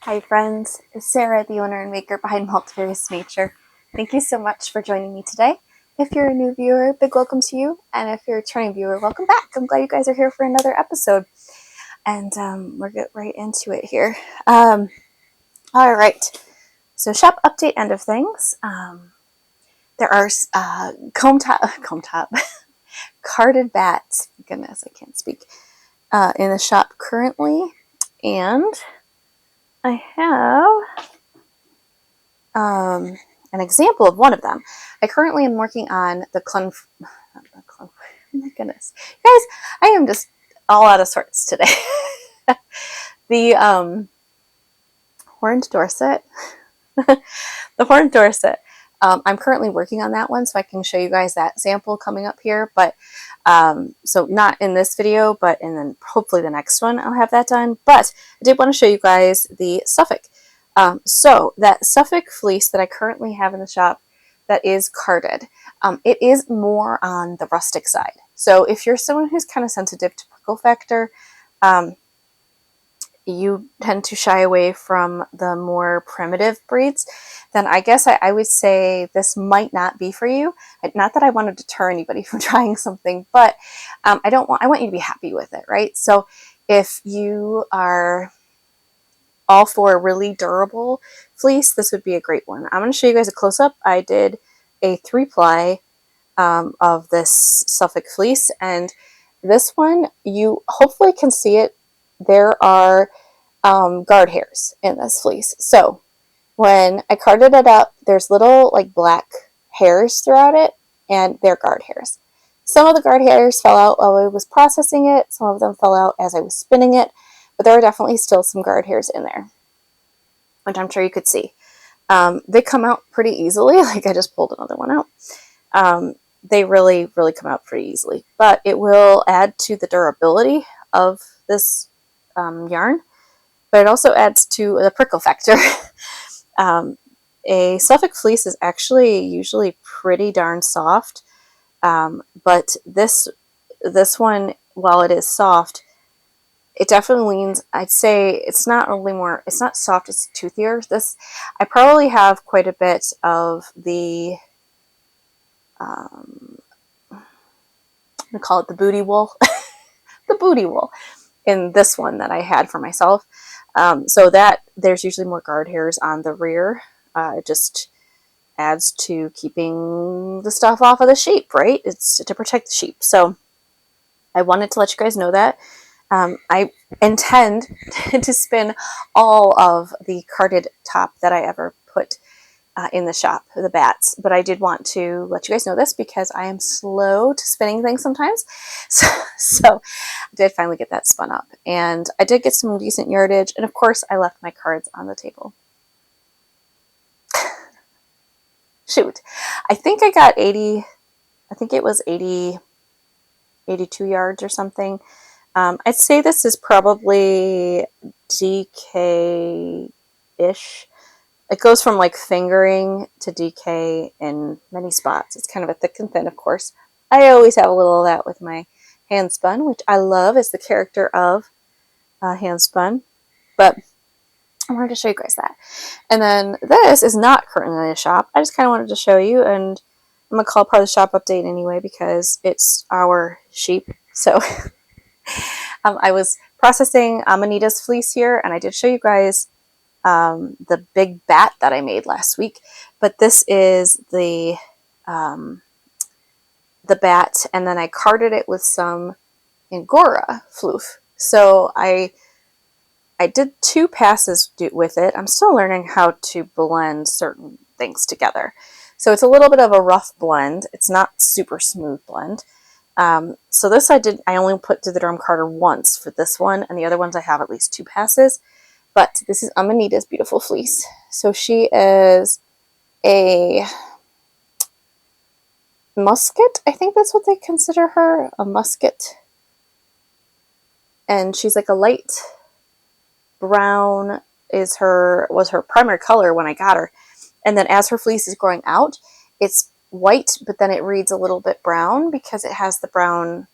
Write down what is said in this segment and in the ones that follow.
Hi friends, it's Sarah, the owner and maker behind Multifarious Nature. Thank you so much for joining me today. If you're a new viewer, big welcome to you, and if you're a returning viewer, welcome back. I'm glad you guys are here for another episode, and we'll get right into it here. All right, so shop update end of things. There are comb top, carded bats. Goodness, I can't speak. In the shop currently, and I have an example of one of them. I currently am working on the oh my goodness, guys, I am just all out of sorts today. The horned Dorset, the horned Dorset. I'm currently working on that one, so I can show you guys that sample coming up here. But so not in this video, but in then hopefully the next one I'll have that done. But I did want to show you guys the Suffolk. So that Suffolk fleece that I currently have in the shop that is carded, it is more on the rustic side. So if you're someone who's kind of sensitive to prickle factor, you tend to shy away from the more primitive breeds, then I guess I would say this might not be for you. Not that I want to deter anybody from trying something, but I want you to be happy with it, right? So if you are all for a really durable fleece, this would be a great one. I'm going to show you guys a close-up. I did a 3-ply of this Suffolk fleece, and this one, you hopefully can see it. There are guard hairs in this fleece. So when I carded it up, there's little like black hairs throughout it, and they're guard hairs. Some of the guard hairs fell out while I was processing it. Some of them fell out as I was spinning it, but there are definitely still some guard hairs in there, which I'm sure you could see. They come out pretty easily. Like I just pulled another one out. They really, really come out pretty easily, but it will add to the durability of this yarn, but it also adds to the prickle factor. A Suffolk fleece is actually usually pretty darn soft, but this one, while it is soft, it definitely leans. I'd say it's not soft, it's toothier. I probably have quite a bit of the, I'm gonna call it the booty wool, the booty wool in this one that I had for myself. So that there's usually more guard hairs on the rear. It just adds to keeping the stuff off of the sheep, right? It's to protect the sheep. So I wanted to let you guys know that. I intend to spin all of the carded top that I ever put in the shop, the bats, but I did want to let you guys know this because I am slow to spinning things sometimes. So I did finally get that spun up, and I did get some decent yardage, and of course I left my cards on the table. Shoot, I think I got 80, I think it was 80, 82 yards or something. I'd say this is probably DK-ish. It goes from like fingering to DK in many spots. It's kind of a thick and thin, of course. I always have a little of that with my Handspun, which I love as the character of Handspun. But I wanted to show you guys that. And then this is not currently in the shop. I just kind of wanted to show you, and I'm going to call it part of the shop update anyway because it's our sheep. So I was processing Amanita's fleece here, and I did show you guys the big bat that I made last week. But this is the bat, and then I carded it with some Angora floof. So I did 2 passes with it. I'm still learning how to blend certain things together. So it's a little bit of a rough blend. It's not super smooth blend. So this I only put through the drum carder once for this one, and the other ones I have at least 2 passes. But this is Amanita's beautiful fleece. So she is a musket. I think that's what they consider her, a musket. And she's like a light brown was her primary color when I got her. And then as her fleece is growing out, it's white, but then it reads a little bit brown because it has the brown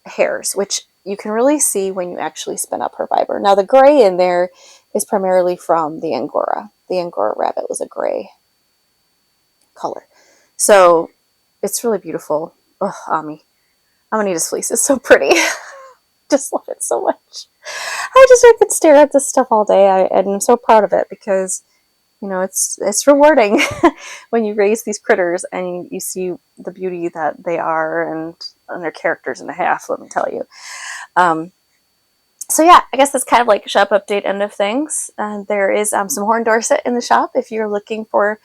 hairs, which you can really see when you actually spin up her fiber. Now the gray in there is primarily from the Angora. The Angora rabbit was a gray color. So it's really beautiful. Oh, Ami. Amanita's fleece is so pretty. Just love it so much. I could stare at this stuff all day, and I'm so proud of it because, it's rewarding when you raise these critters and you see the beauty that they are and their characters and a half, let me tell you. So yeah, I guess that's kind of like a shop update, end of things. There is some horn dorset in the shop if you're looking for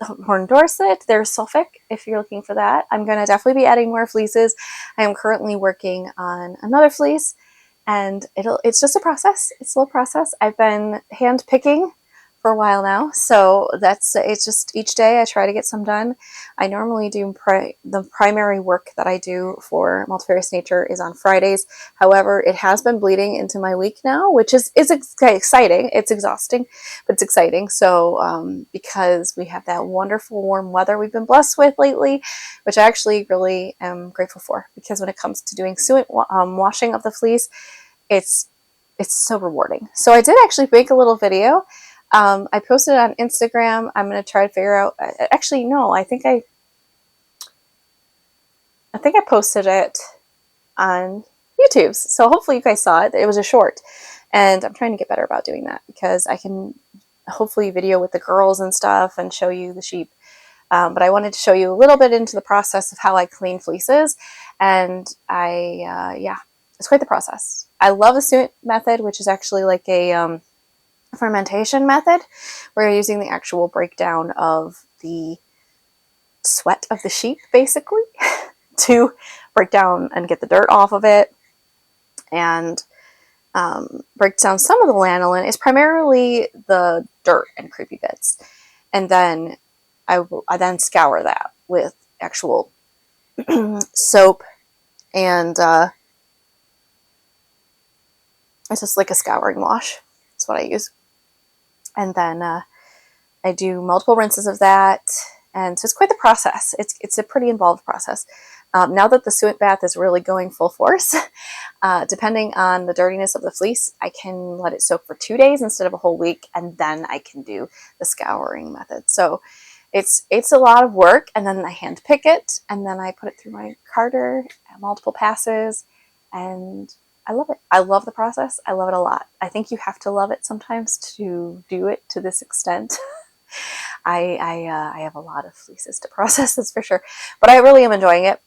horn dorset. There's Suffolk if you're looking for that. I'm going to definitely be adding more fleeces. I am currently working on another fleece, and it's just a process. It's a slow process. I've been hand picking for a while now, so it's just each day I try to get some done. I normally do the primary work that I do for Multifarious Nature is on Fridays. However, it has been bleeding into my week now, which is exciting. It's exhausting, but it's exciting. So because we have that wonderful warm weather we've been blessed with lately, which I actually really am grateful for, because when it comes to doing suet washing of the fleece, it's so rewarding. So I did actually make a little video. I posted it on Instagram. I'm going to try to figure out, actually, no, I think I posted it on YouTube. So hopefully you guys saw it. It was a short, and I'm trying to get better about doing that because I can hopefully video with the girls and stuff and show you the sheep. But I wanted to show you a little bit into the process of how I clean fleeces, and it's quite the process. I love the suet method, which is actually like a fermentation method where you're using the actual breakdown of the sweat of the sheep, basically, to break down and get the dirt off of it and break down some of the lanolin. Is primarily the dirt and creepy bits, and then I then scour that with actual soap, and it's just like a scouring wash. That's what I use. And then I do multiple rinses of that, and so it's quite the process. It's a pretty involved process. Now that the suet bath is really going full force, depending on the dirtiness of the fleece, I can let it soak for 2 days instead of a whole week, and then I can do the scouring method. So it's a lot of work, and then I hand pick it, and then I put it through my carder, multiple passes, and I love it. I love the process. I love it a lot. I think you have to love it sometimes to do it to this extent. I have a lot of fleeces to process, that's for sure, but I really am enjoying it,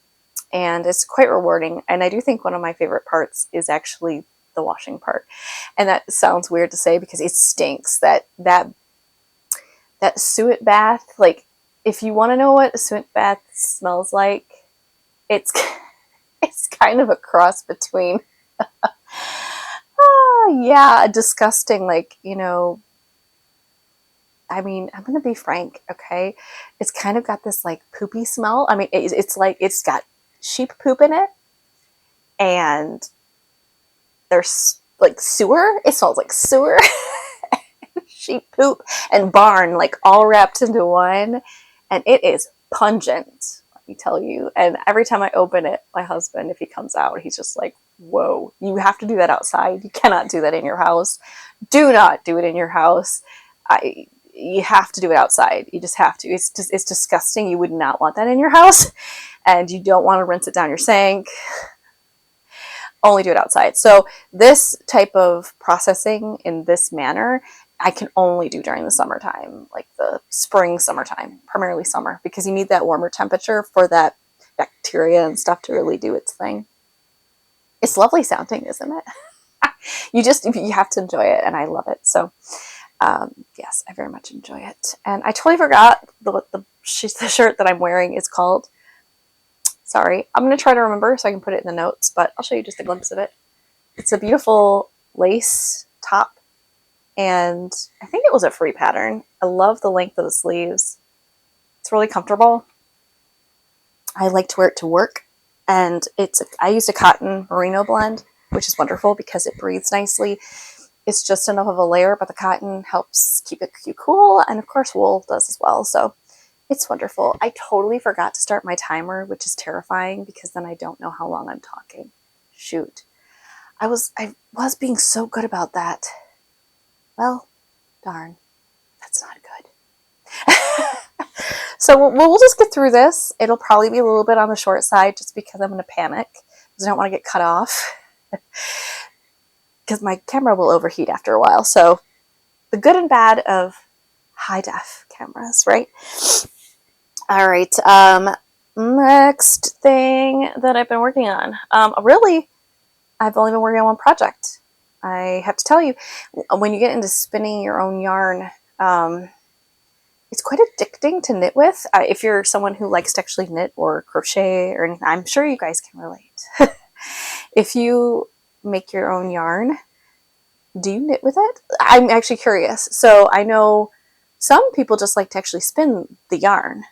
and it's quite rewarding. And I do think one of my favorite parts is actually the washing part, and that sounds weird to say because it stinks. That suet bath, like, if you want to know what a suet bath smells like, it's it's kind of a cross between disgusting, like, I mean, I'm going to be frank, okay? It's kind of got this, like, poopy smell. I mean, it's like it's got sheep poop in it, and there's, like, sewer. It smells like sewer, sheep poop, and barn, like, all wrapped into one, and it is pungent, let me tell you. And every time I open it, my husband, if he comes out, he's just like, whoa, you have to do that outside. You cannot do that in your house. Do not do it in your house. You have to do it outside. You just have to. It's disgusting. You would not want that in your house, and you don't want to rinse it down your sink. Only do it outside. So this type of processing in this manner, I can only do during the summertime, like the spring, summertime, primarily summer, because you need that warmer temperature for that bacteria and stuff to really do its thing. It's lovely sounding, isn't it? You have to enjoy it, and I love it. So yes, I very much enjoy it. And I totally forgot what the shirt that I'm wearing is called. Sorry. I'm going to try to remember so I can put it in the notes, but I'll show you just a glimpse of it. It's a beautiful lace top, and I think it was a free pattern. I love the length of the sleeves. It's really comfortable. I like to wear it to work, and I used a cotton merino blend, which is wonderful because it breathes nicely. It's just enough of a layer, but the cotton helps keep it cool, and of course wool does as well. So it's wonderful. I totally forgot to start my timer, which is terrifying because then I don't know how long I'm talking. Shoot. I was being so good about that. Well, darn, that's not good. So we'll just get through this. It'll probably be a little bit on the short side just because I'm going to panic because I don't want to get cut off because my camera will overheat after a while. So the good and bad of high def cameras, right? All right. Next thing that I've been working on. Really, I've only been working on one project. I have to tell you, when you get into spinning your own yarn, it's quite addicting to knit with. If you're someone who likes to actually knit or crochet or anything, I'm sure you guys can relate. If you make your own yarn, do you knit with it? I'm actually curious. So I know some people just like to actually spin the yarn.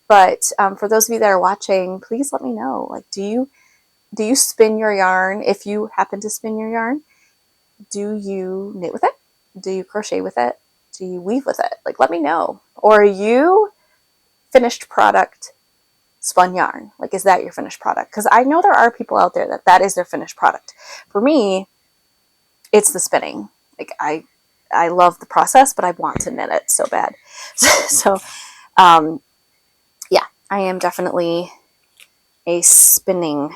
But for those of you that are watching, please let me know. Like, do you spin your yarn? If you happen to spin your yarn, do you knit with it? Do you crochet with it? Do you weave with it? Like, let me know. Or are you finished product spun yarn? Like, is that your finished product? Because I know there are people out there that is their finished product. For me, it's the spinning. Like, I love the process, but I want to knit it so bad. So, yeah, I am definitely a spinning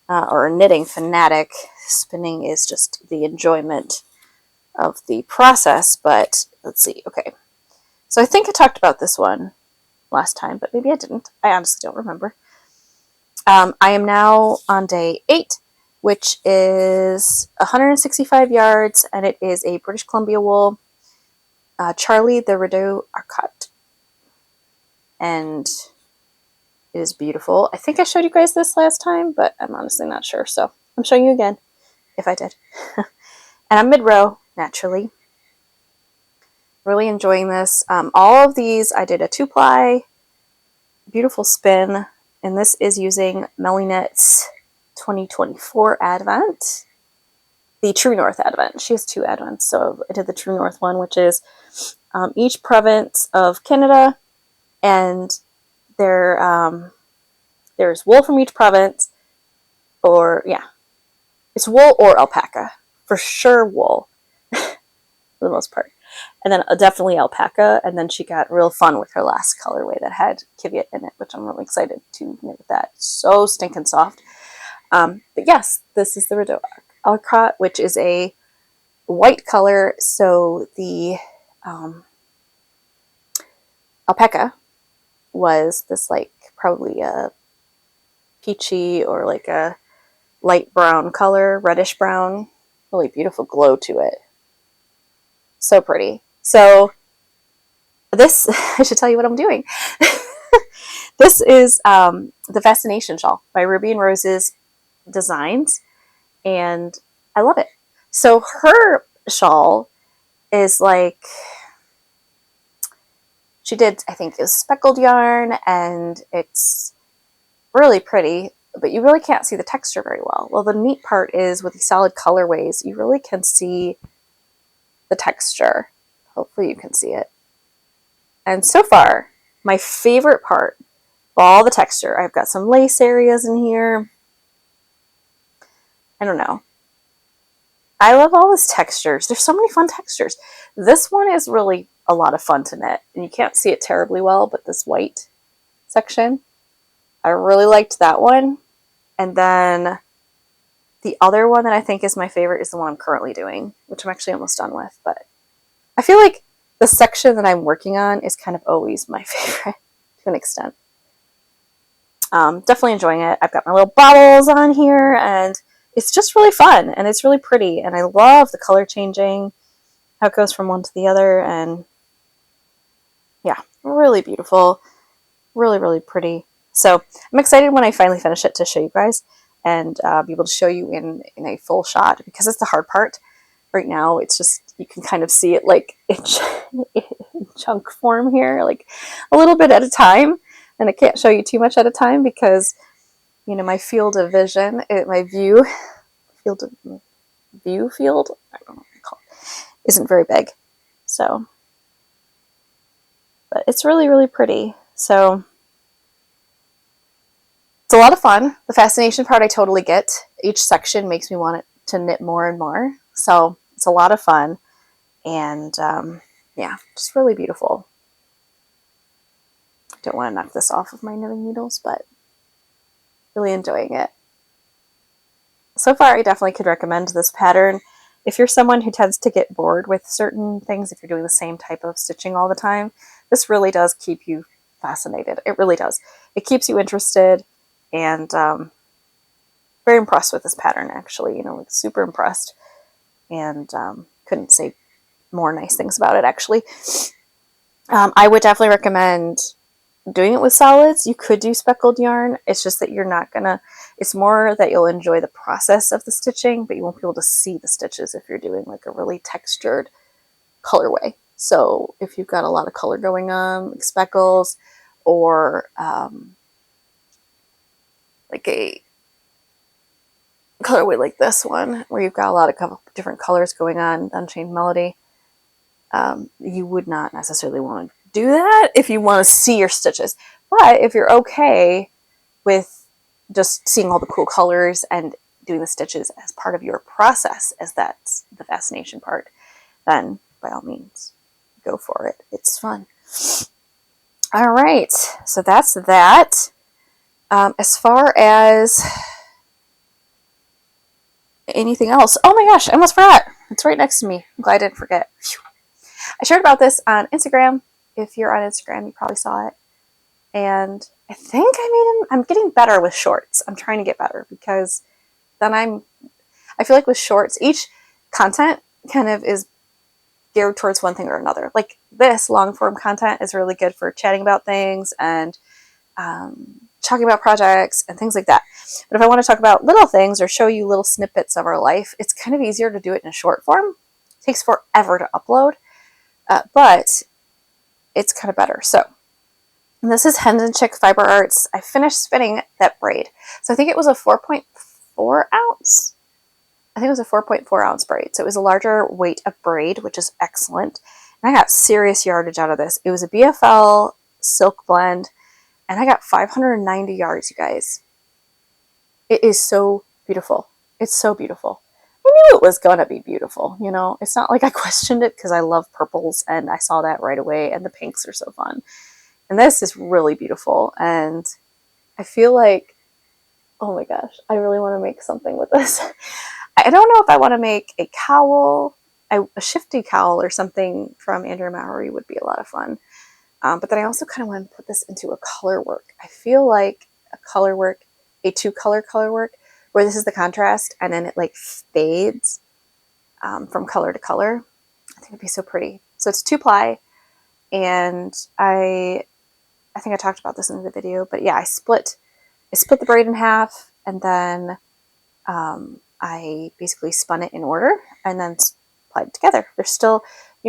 or a knitting fanatic. Spinning is just the enjoyment of the process, but let's see. Okay. So I think I talked about this one last time, but maybe I didn't. I honestly don't remember. I am now on day 8, which is 165 yards, and it is a British Columbia wool, Charlie the Rideau Arcot. And it is beautiful. I think I showed you guys this last time, but I'm honestly not sure. So I'm showing you again, if I did. And I'm mid-row, naturally. Really enjoying this. All of these, I did a 2-ply, beautiful spin, and this is using Melly Knit's 2024 Advent, the True North Advent. She has 2 Advents, so I did the True North one, which is each province of Canada, and there's wool from each province, or yeah, it's wool or alpaca, for sure wool, for the most part. And then definitely alpaca, and then she got real fun with her last colorway that had Kiviot in it, which I'm really excited to knit with that. So stinking soft. But yes, this is the Rideau Arcot, which is a white color, so the alpaca was this like probably a peachy or like a light brown color, reddish brown, really beautiful glow to it. So pretty. So this, I should tell you what I'm doing. This is the Fascination shawl by Ruby and Rose's Designs, and I love it. So her shawl is like, she did, I think it was speckled yarn, and it's really pretty, but you really can't see the texture very well. Well, the neat part is with these solid colorways, you really can see the texture. Hopefully you can see it. And so far, my favorite part, all the texture. I've got some lace areas in here. I don't know. I love all these textures. There's so many fun textures. This one is really a lot of fun to knit, and you can't see it terribly well, but this white section, I really liked that one. And then the other one that I think is my favorite is the one I'm currently doing, which I'm actually almost done with, but I feel like the section that I'm working on is kind of always my favorite to an extent. Definitely enjoying it. I've got my little bobbles on here, and it's just really fun, and it's really pretty, and I love the color changing, how it goes from one to the other, and yeah, really beautiful, really, really pretty. So I'm excited when I finally finish it to show you guys and be able to show you in a full shot, because it's the hard part. Right now, it's just, you can kind of see it like in chunk form here, like a little bit at a time, and I can't show you too much at a time because, you know, my field of vision, I don't know what you call it, isn't very big. So, but it's really, really pretty. So it's a lot of fun. The fascination part I totally get. Each section makes me want it to knit more and more. So it's a lot of fun. And yeah, just really beautiful. I don't want to knock this off of my knitting needles, but really enjoying it. So far, I definitely could recommend this pattern. If you're someone who tends to get bored with certain things, if you're doing the same type of stitching all the time, this really does keep you fascinated. It really does. It keeps you interested, and very impressed with this pattern, actually. Like super impressed, and couldn't say more nice things about it, actually. I would definitely recommend doing it with solids. You could do speckled yarn. It's just that you're not gonna, it's more that you'll enjoy the process of the stitching, but you won't be able to see the stitches if you're doing like a really textured colorway. So if you've got a lot of color going on, like speckles, or like a colorway like this one, where you've got a lot of different colors going on, Unchained Melody, you would not necessarily want to do that if you want to see your stitches. But if you're okay with just seeing all the cool colors and doing the stitches as part of your process, as that's the fascination part, then by all means, go for it. It's fun. All right, so that's that. As far as anything else, oh my gosh, I almost forgot. It's right next to me. I'm glad I didn't forget. I shared about this on Instagram. If you're on Instagram, you probably saw it. And I think I'm getting better with shorts. I'm trying to get better because then I feel like with shorts, each content kind of is geared towards one thing or another. Like this long form content is really good for chatting about things and talking about projects and things like that. But if I want to talk about little things or show you little snippets of our life, it's kind of easier to do it in a short form. It takes forever to upload, but it's kind of better. So this is Handspun Fiber Arts. I finished spinning that braid. So I think it was a 4.4 ounce. I think it was a 4.4 ounce braid. So it was a larger weight of braid, which is excellent. And I got serious yardage out of this. It was a BFL silk blend, and I got 590 yards, you guys. It is so beautiful. It's so beautiful. I knew it was going to be beautiful, It's not like I questioned it because I love purples and I saw that right away, and the pinks are so fun. And this is really beautiful, and I feel like, oh my gosh, I really want to make something with this. I don't know if I want to make a cowl, a shifty cowl or something from Andrea Mowry would be a lot of fun. But then I also kind of want to put this into a color work. I feel like a color work, a 2-color color work, where this is the contrast and then it like fades from color to color. I think it'd be so pretty. So it's 2-ply, and I think I talked about this in the video, but yeah, I split the braid in half, and then I basically spun it in order and then applied it together. There's still,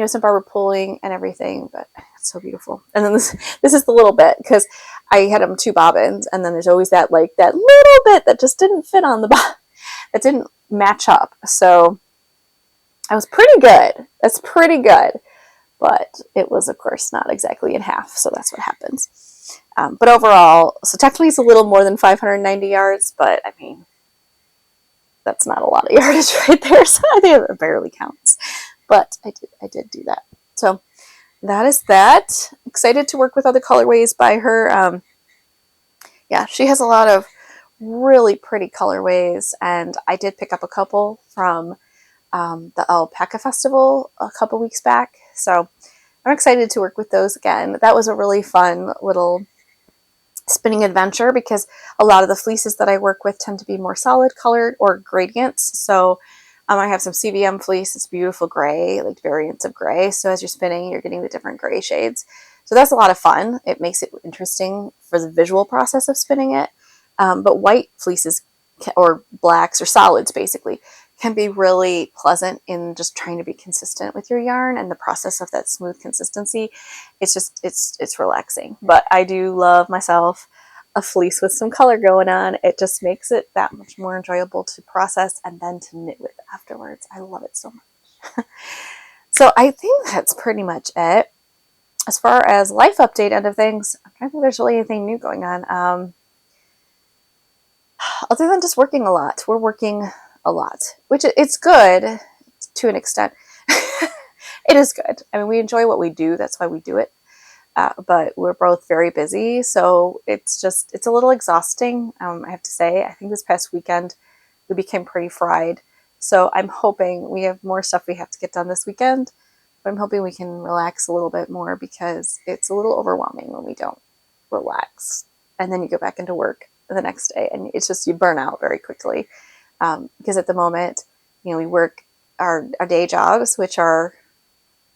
some barber pulling and everything, but it's so beautiful. And then this is the little bit, because I had them 2 bobbins, and then there's always that little bit that just didn't fit on the that didn't match up. So I was pretty good. That's pretty good. But it was, of course, not exactly in half, so that's what happens. But overall, so technically it's a little more than 590 yards, but I mean, that's not a lot of yardage right there, so I think it barely counts. But I did do that. So that is that. Excited to work with other colorways by her. Yeah, she has a lot of really pretty colorways, and I did pick up a couple from the Alpaca Festival a couple weeks back. So I'm excited to work with those again. That was a really fun little spinning adventure, because a lot of the fleeces that I work with tend to be more solid colored or gradients. So I have some CVM fleece. It's beautiful gray, like variants of gray. So as you're spinning, you're getting the different gray shades. So that's a lot of fun. It makes it interesting for the visual process of spinning it. But white fleeces, or blacks or solids basically, can be really pleasant in just trying to be consistent with your yarn and the process of that smooth consistency. It's just, it's relaxing. But I do love myself a fleece with some color going on. It just makes it that much more enjoyable to process and then to knit with afterwards. I love it so much. So I think that's pretty much it. As far as life update end of things, I don't think there's really anything new going on. Other than just working a lot. We're working a lot, which it's good to an extent. It is good. I mean, we enjoy what we do. That's why we do it. But we're both very busy. So it's a little exhausting. I have to say, I think this past weekend we became pretty fried. So I'm hoping we have more stuff we have to get done this weekend. But I'm hoping we can relax a little bit more because it's a little overwhelming when we don't relax. And then you go back into work the next day and it's just, you burn out very quickly. Because at the moment, we work our day jobs, which are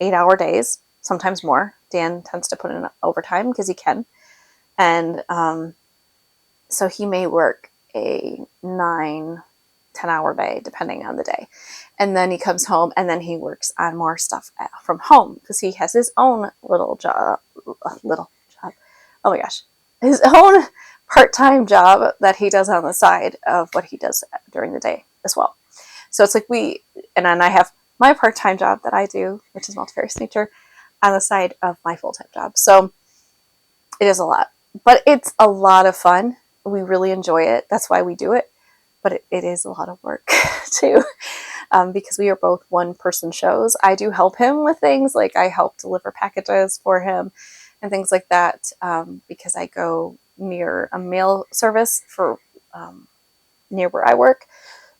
8-hour days, sometimes more. Dan tends to put in overtime because he can. And so he may work a 9-10 hour day, depending on the day. And then he comes home and then he works on more stuff from home because he has his own little job. Oh my gosh. His own part-time job that he does on the side of what he does during the day as well. So it's like and then I have my part-time job that I do, which is Multifarious Nature, on the side of my full-time job. So it is a lot, but it's a lot of fun. We really enjoy it. That's why we do it. But it is a lot of work too, because we are both one-person shows. I do help him with things, like I help deliver packages for him and things like that, because I go near a mail service for near where I work.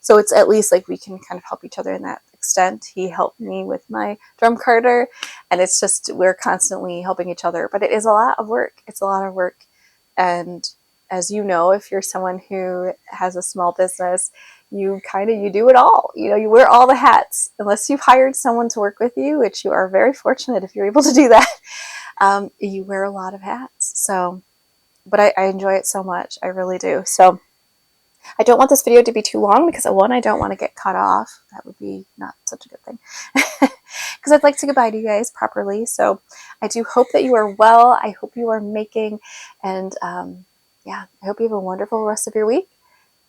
So it's at least like we can kind of help each other in that extent. He helped me with my drum carder, and it's just, we're constantly helping each other. But it is a lot of work. It's a lot of work. And as you know, if you're someone who has a small business, you do it all. You wear all the hats. Unless you've hired someone to work with you, which you are very fortunate if you're able to do that, you wear a lot of hats. So, but I enjoy it so much. I really do. So I don't want this video to be too long because, one, I don't want to get cut off. That would be not such a good thing. Because I'd like to goodbye to you guys properly. So I do hope that you are well. I hope you are making, and I hope you have a wonderful rest of your week.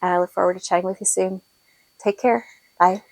And I look forward to chatting with you soon. Take care. Bye.